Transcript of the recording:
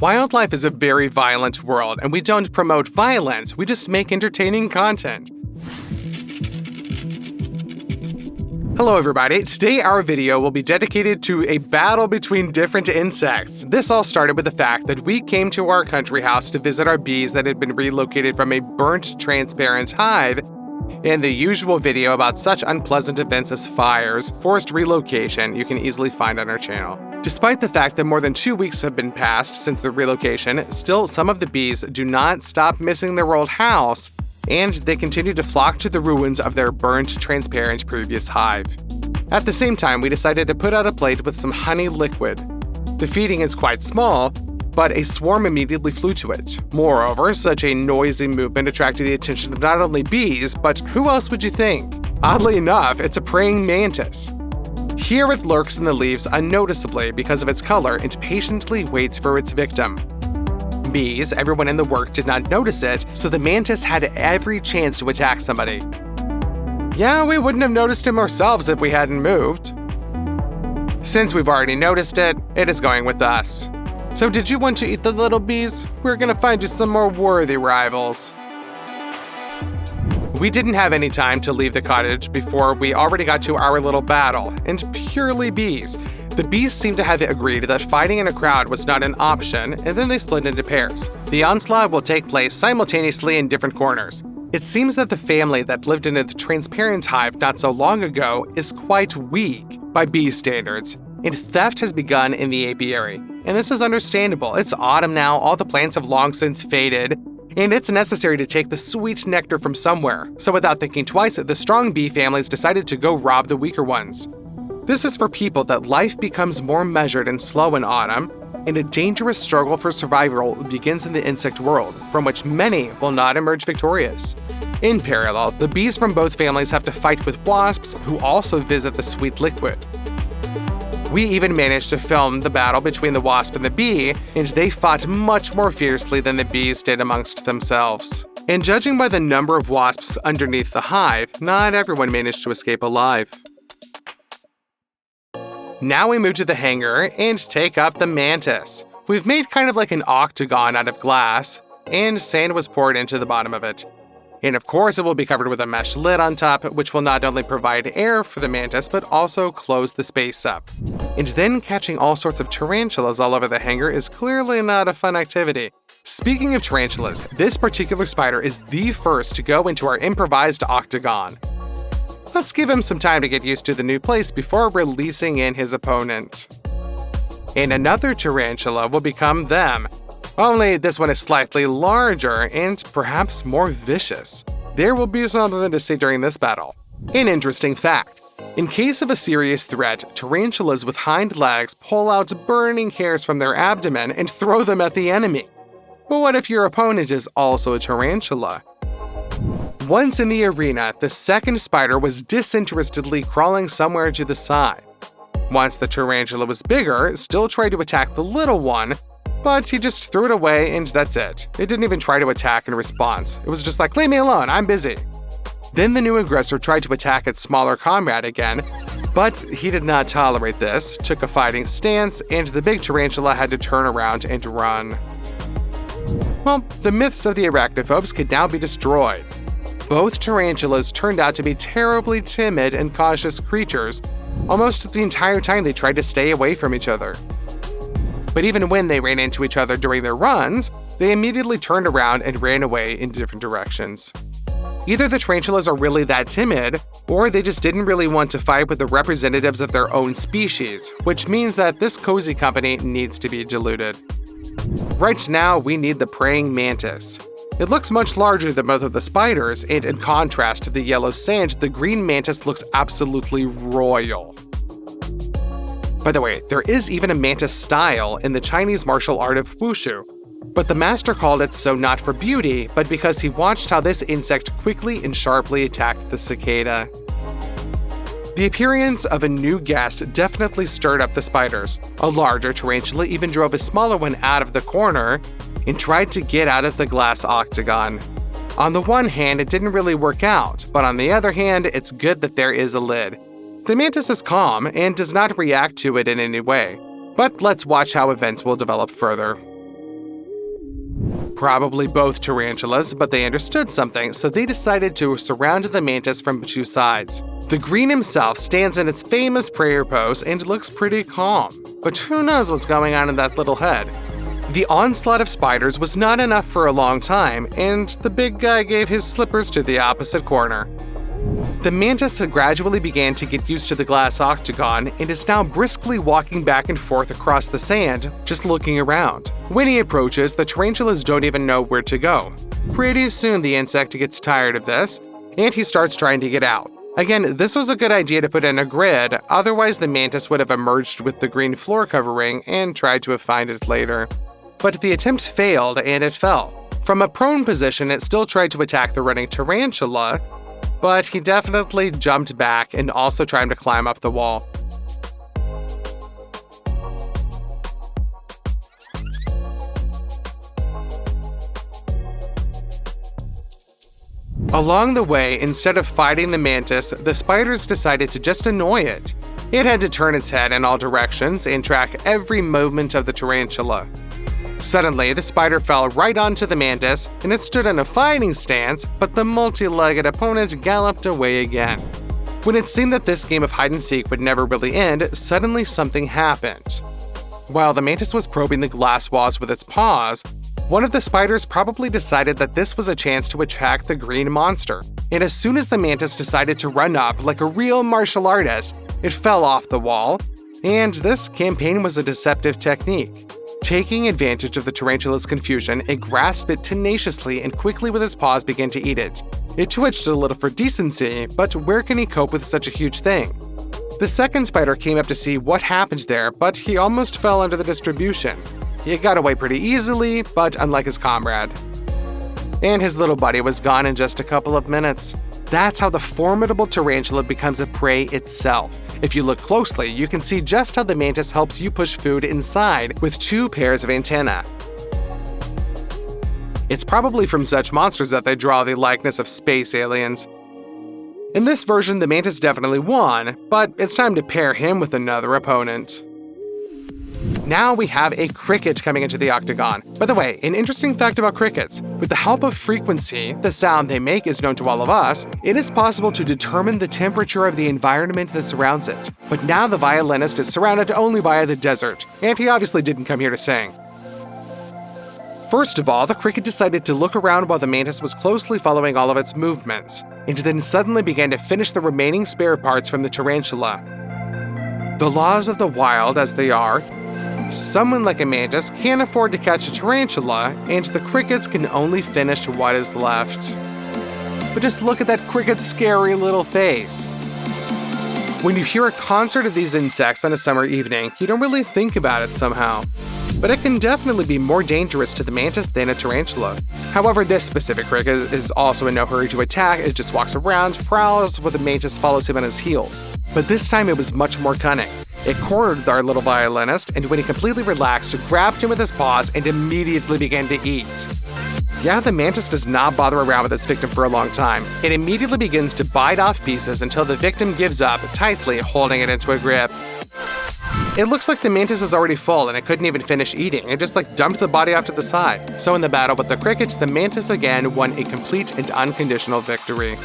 Wildlife is a very violent world, and we don't promote violence, we just make entertaining content. Hello everybody, today our video will be dedicated to a battle between different insects. This all started with the fact that we came to our country house to visit our bees that had been relocated from a burnt transparent hive, and the usual video about such unpleasant events as fires, forced relocation, you can easily find on our channel. Despite the fact that more than 2 weeks have been passed since the relocation, still some of the bees do not stop missing their old house, and they continue to flock to the ruins of their burnt, transparent previous hive. At the same time, we decided to put out a plate with some honey liquid. The feeding is quite small, but a swarm immediately flew to it. Moreover, such a noisy movement attracted the attention of not only bees, but who else would you think? Oddly enough, it's a praying mantis. Here it lurks in the leaves unnoticeably because of its color and patiently waits for its victim. Bees, everyone in the work did not notice it, so the mantis had every chance to attack somebody. Yeah, we wouldn't have noticed him ourselves if we hadn't moved. Since we've already noticed it, it is going with us. So did you want to eat the little bees? We're gonna find you some more worthy rivals. We didn't have any time to leave the cottage before we already got to our little battle, and purely bees. The bees seemed to have agreed that fighting in a crowd was not an option, and then they split into pairs. The onslaught will take place simultaneously in different corners. It seems that the family that lived in the transparent hive not so long ago is quite weak by bee standards, and theft has begun in the apiary. And this is understandable. It's autumn now, all the plants have long since faded, and it's necessary to take the sweet nectar from somewhere. So without thinking twice, the strong bee families decided to go rob the weaker ones. This is for people that life becomes more measured and slow in autumn, and a dangerous struggle for survival begins in the insect world, from which many will not emerge victorious. In parallel, the bees from both families have to fight with wasps who also visit the sweet liquid. We even managed to film the battle between the wasp and the bee, and they fought much more fiercely than the bees did amongst themselves. And judging by the number of wasps underneath the hive, not everyone managed to escape alive. Now we move to the hangar and take up the mantis. We've made kind of like an octagon out of glass, and sand was poured into the bottom of it. And of course it will be covered with a mesh lid on top, which will not only provide air for the mantis, but also close the space up. And then catching all sorts of tarantulas all over the hangar is clearly not a fun activity. Speaking of tarantulas, this particular spider is the first to go into our improvised octagon. Let's give him some time to get used to the new place before releasing in his opponent. And another tarantula will become them. Only this one is slightly larger and perhaps more vicious. There will be something to see during this battle. An interesting fact. In case of a serious threat, tarantulas with hind legs pull out burning hairs from their abdomen and throw them at the enemy. But what if your opponent is also a tarantula? Once in the arena, the second spider was disinterestedly crawling somewhere to the side. Once the tarantula was bigger, still tried to attack the little one, but he just threw it away and that's it. It didn't even try to attack in response. It was just like, leave me alone, I'm busy. Then the new aggressor tried to attack its smaller comrade again, but he did not tolerate this, took a fighting stance, and the big tarantula had to turn around and run. Well, the myths of the arachnophobes could now be destroyed. Both tarantulas turned out to be terribly timid and cautious creatures. Almost the entire time they tried to stay away from each other. But even when they ran into each other during their runs, they immediately turned around and ran away in different directions. Either the tarantulas are really that timid, or they just didn't really want to fight with the representatives of their own species, which means that this cozy company needs to be diluted. Right now, we need the praying mantis. It looks much larger than both of the spiders, and in contrast to the yellow sand, the green mantis looks absolutely royal. By the way, there is even a mantis style in the Chinese martial art of wushu, but the master called it so not for beauty, but because he watched how this insect quickly and sharply attacked the cicada. The appearance of a new guest definitely stirred up the spiders. A larger tarantula even drove a smaller one out of the corner and tried to get out of the glass octagon. On the one hand, it didn't really work out, but on the other hand, it's good that there is a lid. The mantis is calm and does not react to it in any way, but let's watch how events will develop further. Probably both tarantulas, but they understood something, so they decided to surround the mantis from two sides. The green himself stands in its famous prayer pose and looks pretty calm, but who knows what's going on in that little head. The onslaught of spiders was not enough for a long time, and the big guy gave his slippers to the opposite corner. The mantis gradually began to get used to the glass octagon and is now briskly walking back and forth across the sand, just looking around. When he approaches, the tarantulas don't even know where to go. Pretty soon the insect gets tired of this, and he starts trying to get out. Again, this was a good idea to put in a grid, otherwise the mantis would have emerged with the green floor covering and tried to find it later. But the attempt failed and it fell. From a prone position, it still tried to attack the running tarantula, but he definitely jumped back and also tried to climb up the wall. Along the way, instead of fighting the mantis, the spiders decided to just annoy it. It had to turn its head in all directions and track every movement of the tarantula. Suddenly, the spider fell right onto the mantis, and it stood in a fighting stance, but the multi-legged opponent galloped away again. When it seemed that this game of hide-and-seek would never really end, suddenly something happened. While the mantis was probing the glass walls with its paws, one of the spiders probably decided that this was a chance to attack the green monster, and as soon as the mantis decided to run up like a real martial artist, it fell off the wall, and this campaign was a deceptive technique. Taking advantage of the tarantula's confusion, it grasped it tenaciously and quickly with its paws began to eat it. It twitched a little for decency, but where can he cope with such a huge thing? The second spider came up to see what happened there, but he almost fell under the distribution. He got away pretty easily, but unlike his comrade. And his little buddy was gone in just a couple of minutes. That's how the formidable tarantula becomes a prey itself. If you look closely, you can see just how the mantis helps you push food inside with two pairs of antennae. It's probably from such monsters that they draw the likeness of space aliens. In this version, the mantis definitely won, but it's time to pair him with another opponent. Now we have a cricket coming into the octagon. By the way, an interesting fact about crickets. With the help of frequency, the sound they make is known to all of us, it is possible to determine the temperature of the environment that surrounds it. But now the violinist is surrounded only by the desert, and he obviously didn't come here to sing. First of all, the cricket decided to look around while the mantis was closely following all of its movements, and then suddenly began to finish the remaining spare parts from the tarantula. The laws of the wild as they are, someone like a mantis can't afford to catch a tarantula, and the crickets can only finish what is left. But just look at that cricket's scary little face. When you hear a concert of these insects on a summer evening, you don't really think about it somehow. But it can definitely be more dangerous to the mantis than a tarantula. However, this specific cricket is also in no hurry to attack. It just walks around, prowls, while the mantis follows him on his heels. But this time it was much more cunning. It cornered our little violinist, and when he completely relaxed, it grabbed him with his paws and immediately began to eat. Yeah, the mantis does not bother around with its victim for a long time. It immediately begins to bite off pieces until the victim gives up, tightly holding it into a grip. It looks like the mantis is already full and it couldn't even finish eating. It just dumped the body off to the side. So in the battle with the cricket, the mantis again won a complete and unconditional victory.